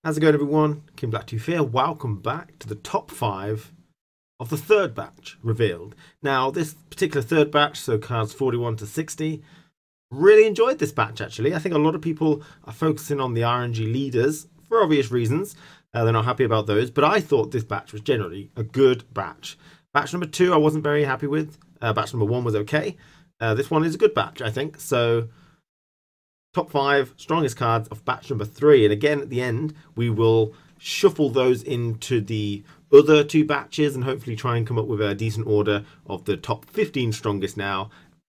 How's it going, everyone? KingBlackToof here. Welcome back to the top 5 of the third batch revealed. Now, this particular third batch, so cards 41 to 60, really enjoyed this batch actually. I think a lot of people are focusing on the RNG leaders for obvious reasons. They're not happy about those, but I thought this batch was generally a good batch. Batch number 2 I wasn't very happy with. Batch number 1 was okay. This one is a good batch, I think. So top 5 strongest cards of batch number 3, and again at the end we will shuffle those into the other 2 batches and hopefully try and come up with a decent order of the top 15 strongest now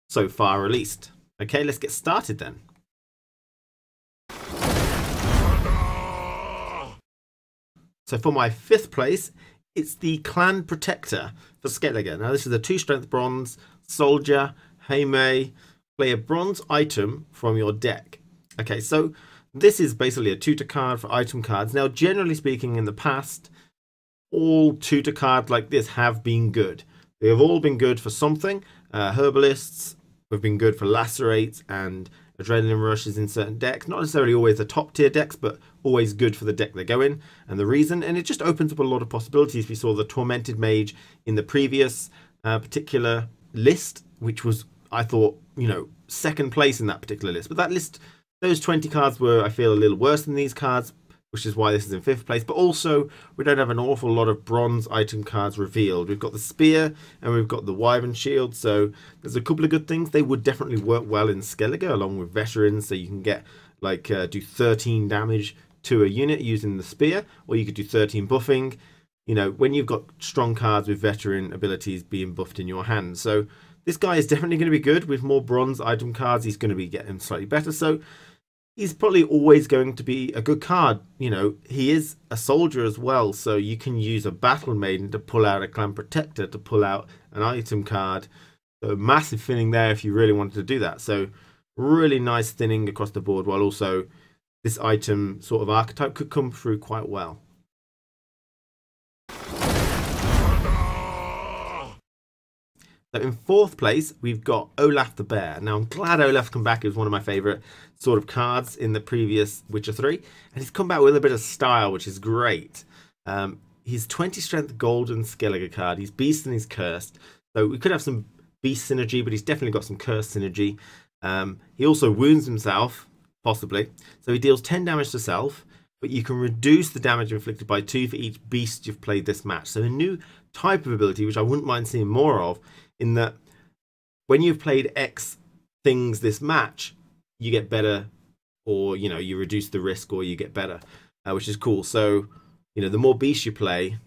so far released. Okay, let's get started then. So for my 5th place, it's the Clan Protector for Skellige. Now this is a 2 strength bronze soldier. Hey May, play a bronze item from your deck. Okay, so this is basically a tutor card for item cards. Now, generally speaking, in the past, all tutor cards like this have been good. They have all been good for something. Herbalists have been good for lacerates and adrenaline rushes in certain decks. Not necessarily always the top tier decks, but always good for the deck they go in. And the reason, and it just opens up a lot of possibilities. We saw the Tormented Mage in the previous particular list, which was, I thought, you know, 2nd place in that particular list. But that list, those 20 cards were, I feel, a little worse than these cards, which is why this is in 5th place. But also, we don't have an awful lot of bronze item cards revealed. We've got the Spear and we've got the Wyvern Shield. So there's a couple of good things. They would definitely work well in Skellige along with Veterans. So you can get, like, do 13 damage to a unit using the Spear, or you could do 13 buffing. You know, when you've got strong cards with Veteran abilities being buffed in your hand. So this guy is definitely going to be good. With more bronze item cards, he's going to be getting slightly better. So he's probably always going to be a good card. You know, he is a soldier as well. So you can use a Battle Maiden to pull out a Clan Protector, to pull out an item card. So massive thinning there if you really wanted to do that. So really nice thinning across the board, while also this item sort of archetype could come through quite well. So in 4th place, we've got Olaf the Bear. Now, I'm glad Olaf's come back. It was one of my favourite sort of cards in the previous Witcher 3. And he's come back with a bit of style, which is great. He's 20 strength golden Skellige card. He's beast and he's cursed. So we could have some beast synergy, but he's definitely got some cursed synergy. He also wounds himself, possibly. So he deals 10 damage to self, but you can reduce the damage inflicted by 2 for each beast you've played this match. So a new type of ability, which I wouldn't mind seeing more of, in that when you've played X things this match, you get better, or, you know, you reduce the risk, or you get better, which is cool. So, you know, the more beasts you play,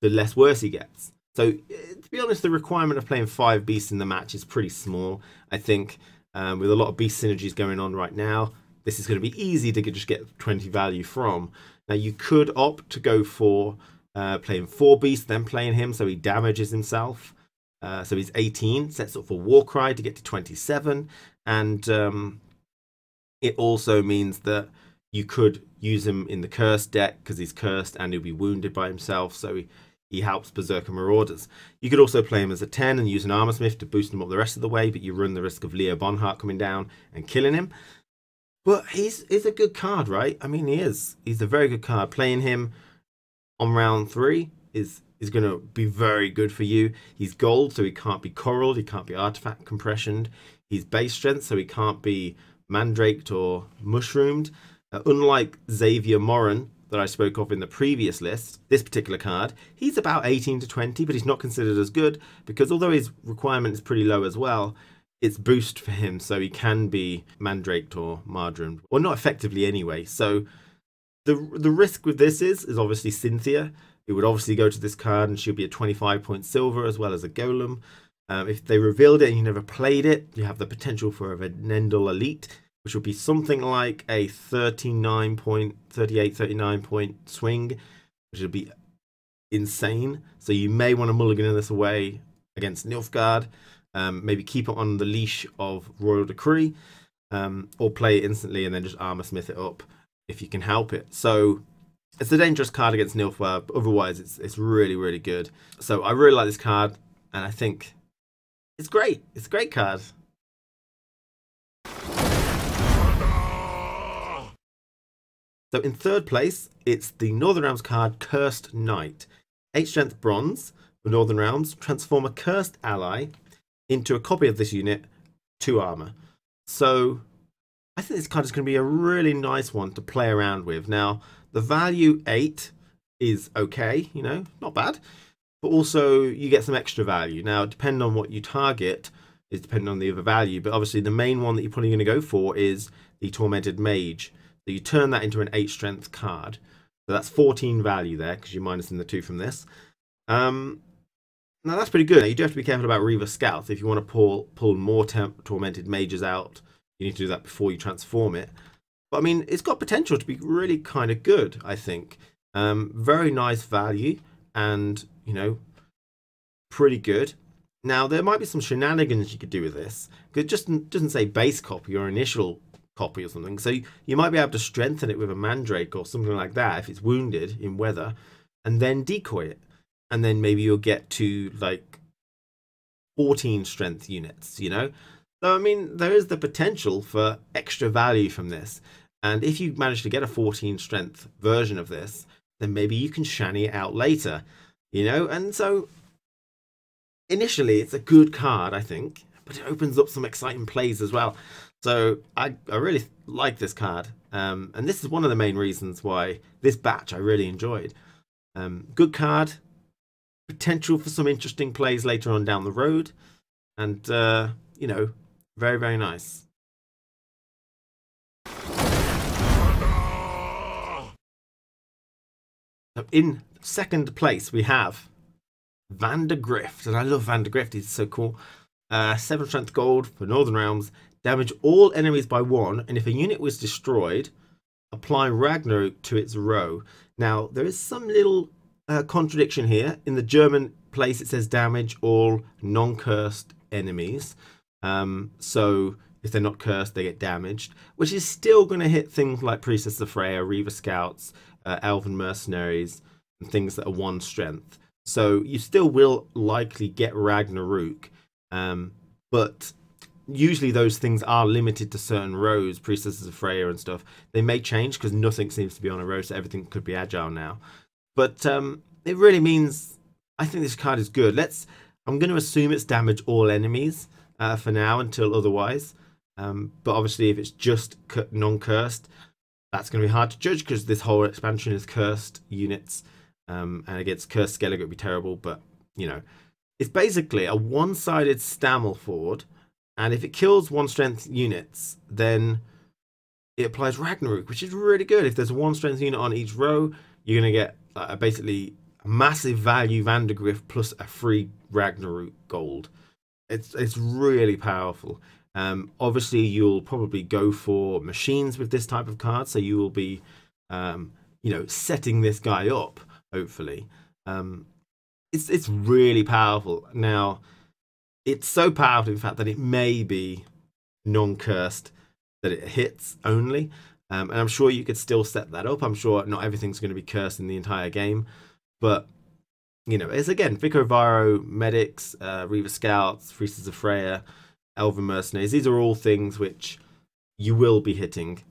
the less worse he gets. So, to be honest, the requirement of playing 5 beasts in the match is pretty small. I think with a lot of beast synergies going on right now, this is going to be easy to just get 20 value from. Now, you could opt to go for playing 4 beasts, then playing him so he damages himself. So he's 18, sets up for Warcry to get to 27, and it also means that you could use him in the Cursed deck because he's cursed and he'll be wounded by himself, so he helps Berserker Marauders. You could also play him as a 10 and use an Armorsmith to boost him up the rest of the way, but you run the risk of Leo Bonhart coming down and killing him. But he's a good card, right? I mean, he is. He's a very good card. Playing him on round 3 is going to be very good for you. He's gold, so he can't be coralled, he can't be artifact compressioned. He's base strength, so he can't be mandraked or mushroomed. Unlike Xavier Morin that I spoke of in the previous list, this particular card, he's about 18 to 20, but he's not considered as good because although his requirement is pretty low as well, it's boost for him, so he can be mandraked or mardroomed, or not effectively anyway. So the risk with this is obviously Cynthia. It would obviously go to this card, and she'll be a 25-point silver as well as a golem. If they revealed it and you never played it, you have the potential for a Nendel Elite, which would be something like a 39-point swing, which would be insane. So you may want to mulligan this away against Nilfgaard, maybe keep it on the leash of Royal Decree, or play it instantly and then just Armorsmith it up if you can help it. So it's a dangerous card against Nilfgaard, but otherwise it's really, really good. So I really like this card, and I think it's great. It's a great card. So in third place, it's the Northern Realms card Cursed Knight. 8 strength bronze for Northern Realms. Transform a cursed ally into a copy of this unit, 2 armor. So I think this card is going to be a really nice one to play around with. Now, the value 8 is okay, you know, not bad. But also you get some extra value. Now, depending on what you target is depending on the other value. But obviously the main one that you're probably going to go for is the Tormented Mage. So you turn that into an 8 strength card. So that's 14 value there because you're minusing the 2 from this. Now that's pretty good. Now, you do have to be careful about Reaver Scouts. If you want to pull more Tormented Mages out, you need to do that before you transform it. But I mean, it's got potential to be really kind of good, I think. Very nice value and, you know, pretty good. Now, there might be some shenanigans you could do with this. Because it just doesn't say base copy or initial copy or something. So you might be able to strengthen it with a Mandrake or something like that if it's wounded in weather, and then decoy it. And then maybe you'll get to like 14 strength units, you know? So, I mean, there is the potential for extra value from this. And if you manage to get a 14 strength version of this, then maybe you can shanny it out later, you know? And so initially it's a good card, I think, but it opens up some exciting plays as well. So I really like this card. And this is one of the main reasons why this batch I really enjoyed. Good card. Potential for some interesting plays later on down the road, and you know, very, very nice. So in second place we have Vandergrift, and I love Vandergrift. He's so cool. 7 strength gold for Northern Realms. Damage all enemies by 1, and if a unit was destroyed, apply Ragnarok to its row. Now there is some little contradiction here. In the German place it says damage all non-cursed enemies, so if they're not cursed they get damaged, which is still going to hit things like Priestess of Freya, Reaver Scouts, Elven Mercenaries, and things that are 1 strength. So you still will likely get Ragnarok, but usually those things are limited to certain rows, Priestesses of Freya and stuff. They may change because nothing seems to be on a row, so everything could be agile now. But it really means, I think this card is good. I'm going to assume it's damage all enemies for now until otherwise. But obviously if it's just non-cursed, that's going to be hard to judge because this whole expansion is cursed units. And against cursed Skellige it would be terrible. But, you know, it's basically a one-sided Stammelford. And if it kills 1 strength units, then it applies Ragnarok, which is really good. If there's a 1 strength unit on each row, you're going to get basically a massive value Vandergrift plus a free Ragnarok gold. It's really powerful. Obviously, you'll probably go for machines with this type of card, so you will be, you know, setting this guy up. Hopefully, it's really powerful. Now, it's so powerful in fact that it may be non-cursed, that it hits only. And I'm sure you could still set that up. I'm sure not everything's going to be cursed in the entire game. But, you know, it's again, Vicar Varo, Medics, Reaver Scouts, Priestess of Freya, Elven Mercenaries. These are all things which you will be hitting.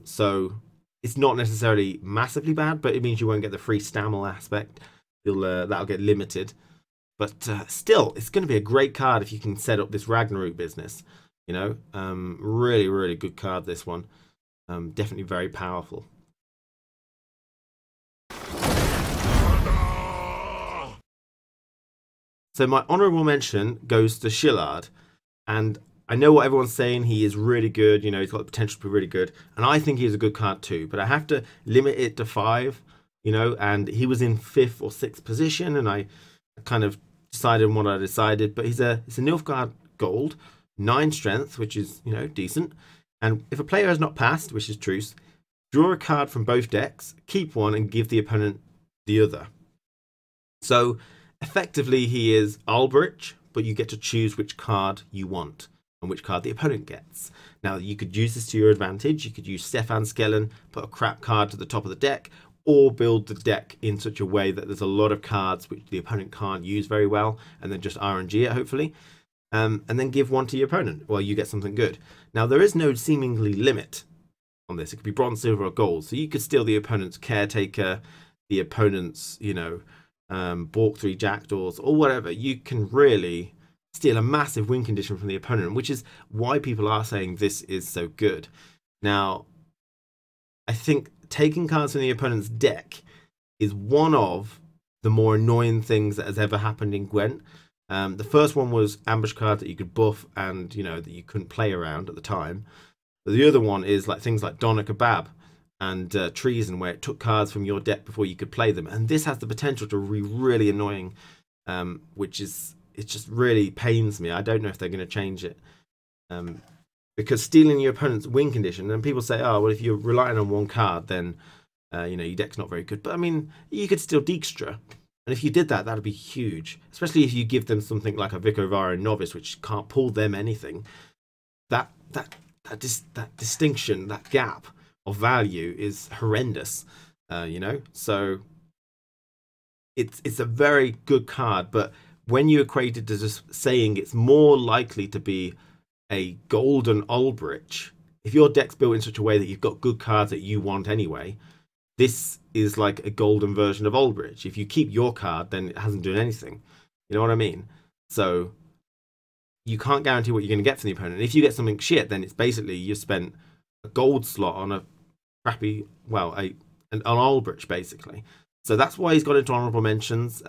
So it's not necessarily massively bad, but it means you won't get the free Stammel aspect. That'll get limited. But still, it's going to be a great card if you can set up this Ragnarok business. You know, really, really good card, this one. Definitely very powerful. So my honourable mention goes to Shillard. And I know what everyone's saying. He is really good. You know, he's got the potential to be really good. And I think he's a good card too. But I have to limit it to 5, you know. And he was in 5th or 6th position. And I kind of decided on what I decided. But it's a Nilfgaard gold, 9 strength, which is, you know, decent. And if a player has not passed, which is truce, draw a card from both decks, keep one, and give the opponent the other. So effectively, he is Alberich, but you get to choose which card you want and which card the opponent gets. Now, you could use this to your advantage. You could use Stefan Skellen, put a crap card to the top of the deck, or build the deck in such a way that there's a lot of cards which the opponent can't use very well, and then just RNG it, hopefully. And then give one to your opponent while you get something good. Now, there is no seemingly limit on this. It could be bronze, silver, or gold. So you could steal the opponent's caretaker, the opponent's, you know, balk 3 jackdaws or whatever. You can really steal a massive win condition from the opponent, which is why people are saying this is so good. Now, I think taking cards from the opponent's deck is one of the more annoying things that has ever happened in Gwent. The first one was ambush cards that you could buff and, you know, that you couldn't play around at the time. But the other one is like things like Doner Kebab and Treason, where it took cards from your deck before you could play them. And this has the potential to be really annoying, which is, it just really pains me. I don't know if they're going to change it. Because stealing your opponent's win condition, and people say, oh, well, if you're relying on one card, then, you know, your deck's not very good. But I mean, you could steal Dijkstra. And if you did that, that'd be huge. Especially if you give them something like a Vicovaro Novice, which can't pull them anything. That distinction, that gap of value is horrendous, you know. So it's a very good card, but when you equate it to just saying it's more likely to be a golden Ulbrich, if your deck's built in such a way that you've got good cards that you want anyway, this is like a golden version of Ulbrich. If you keep your card, then it hasn't done anything. You know what I mean? So you can't guarantee what you're going to get from the opponent. If you get something shit, then it's basically you spent a gold slot on a crappy, well, an Ulbrich, basically. So that's why he's got into honorable mentions,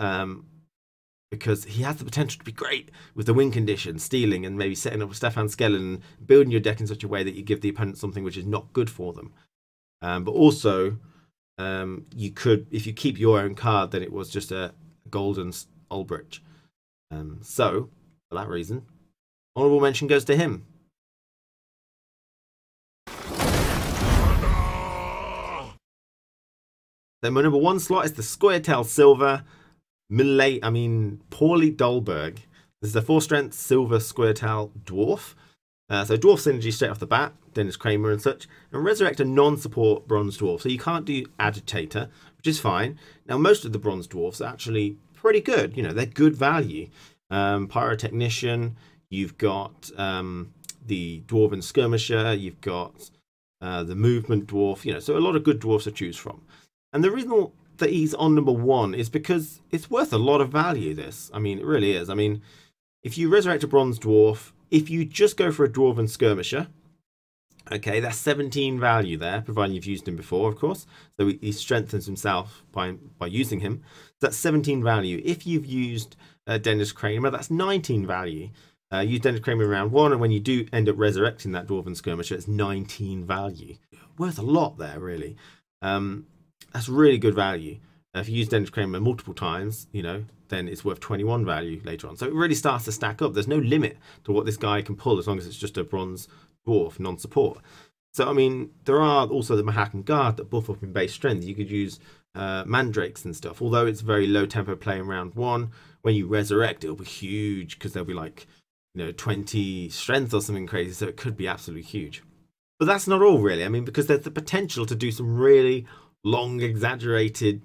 because he has the potential to be great with the win condition, stealing, and maybe setting up a Stefan Skeleton, building your deck in such a way that you give the opponent something which is not good for them. But also, you could, if you keep your own card, then it was just a golden Ulbrich. So, for that reason, honorable mention goes to him. Then my number 1 slot is the Scoia'tael Silver Pauli Dahlberg. This is a 4-strength silver Scoia'tael dwarf. So dwarf synergy straight off the bat, Dennis Kramer and such, and resurrect a non-support bronze dwarf. So you can't do agitator, which is fine. Now most of the bronze dwarfs are actually pretty good. You know, they're good value. Pyrotechnician, you've got the dwarven skirmisher, you've got the movement dwarf. You know, so a lot of good dwarfs to choose from. And the reason that he's on number 1 is because it's worth a lot of value, this. I mean, it really is. I mean, if you resurrect a bronze dwarf, if you just go for a dwarven skirmisher, okay, that's 17 value there, providing you've used him before, of course. So he strengthens himself by using him. So that's 17 value. If you've used Dennis Kramer, that's 19 value. Use Dennis Kramer in round 1, and when you do end up resurrecting that dwarven skirmisher, it's 19 value. Worth a lot there, really. That's really good value. If you use Dennis Kramer multiple times, you know, then it's worth 21 value later on. So it really starts to stack up. There's no limit to what this guy can pull as long as it's just a bronze dwarf, non-support. So, I mean, there are also the Mahakan Guard that buff up in base strength. You could use Mandrakes and stuff. Although it's very low tempo play in round 1, when you resurrect, it'll be huge because there'll be like, you know, 20 strength or something crazy. So it could be absolutely huge. But that's not all, really. I mean, because there's the potential to do some really long, exaggerated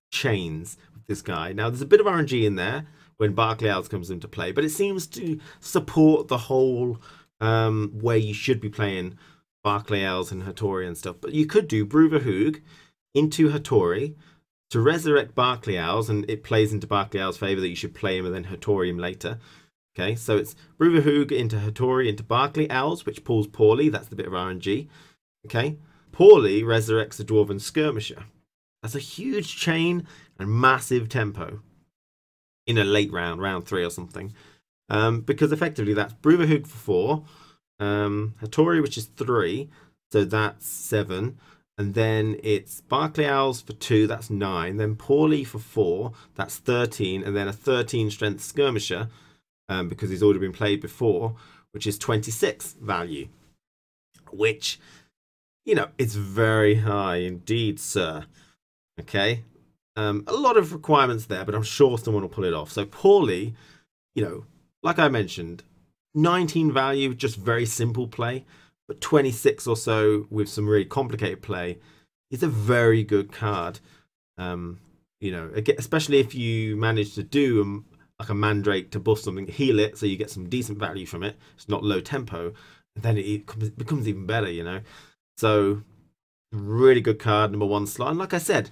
chains with this guy. Now, there's a bit of RNG in there when Barclay Owls comes into play, but it seems to support the whole way you should be playing Barclay Owls and Hattori and stuff. But you could do Bruverhoog into Hattori to resurrect Barclay Owls, and it plays into Barclay Owls' favour that you should play him and then Hattori him later. Okay, so it's Bruverhoog into Hattori into Barclay Owls, which pulls Pauli. That's the bit of RNG. Okay, Pauli resurrects the Dwarven Skirmisher. That's a huge chain and massive tempo in a late round, round 3 or something. Because effectively that's Bruverhoog for 4, Hattori, which is 3, so that's 7, and then it's Barclay Owls for 2, that's 9, then Pauli for 4, that's 13, and then a 13 strength Skirmisher, because he's already been played before, which is 26 value, which, you know, it's very high indeed, sir. Okay, a lot of requirements there, but I'm sure someone will pull it off. So Pauli, you know, like I mentioned, 19 value, just very simple play, but 26 or so with some really complicated play is a very good card. You know, especially if you manage to do like a Mandrake to buff something, heal it, so you get some decent value from it. It's not low tempo, and then it becomes even better, you know. So Really good card, number 1 slot. And like I said,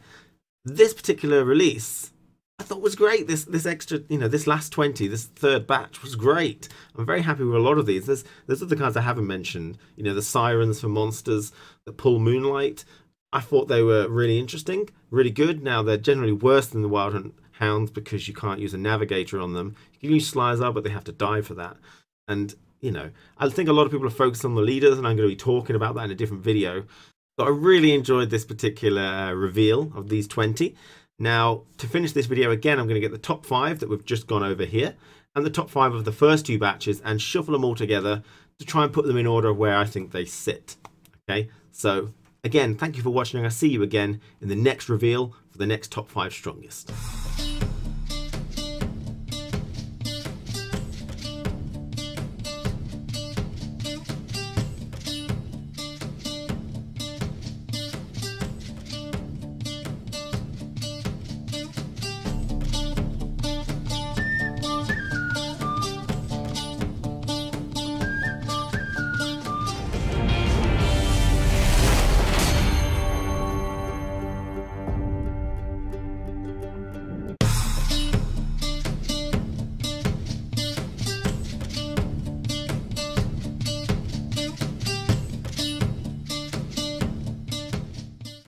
this particular release I thought was great. This extra, this last 20, this third batch was great. I'm very happy with a lot of these. There's other cards I haven't mentioned. The sirens for monsters that pull moonlight. I thought they were really interesting, really good. Now they're generally worse than the Wild Hunt Hounds because you can't use a navigator on them. You can use Slyzar, but they have to die for that. And I think a lot of people are focused on the leaders, and I'm going to be talking about that in a different video. But I really enjoyed this particular reveal of these 20. Now, to finish this video again, I'm going to get the top 5 that we've just gone over here, and the top 5 of the first 2 batches, and shuffle them all together to try and put them in order of where I think they sit. Okay, so again, thank you for watching, and I'll see you again in the next reveal for the next top 5 strongest.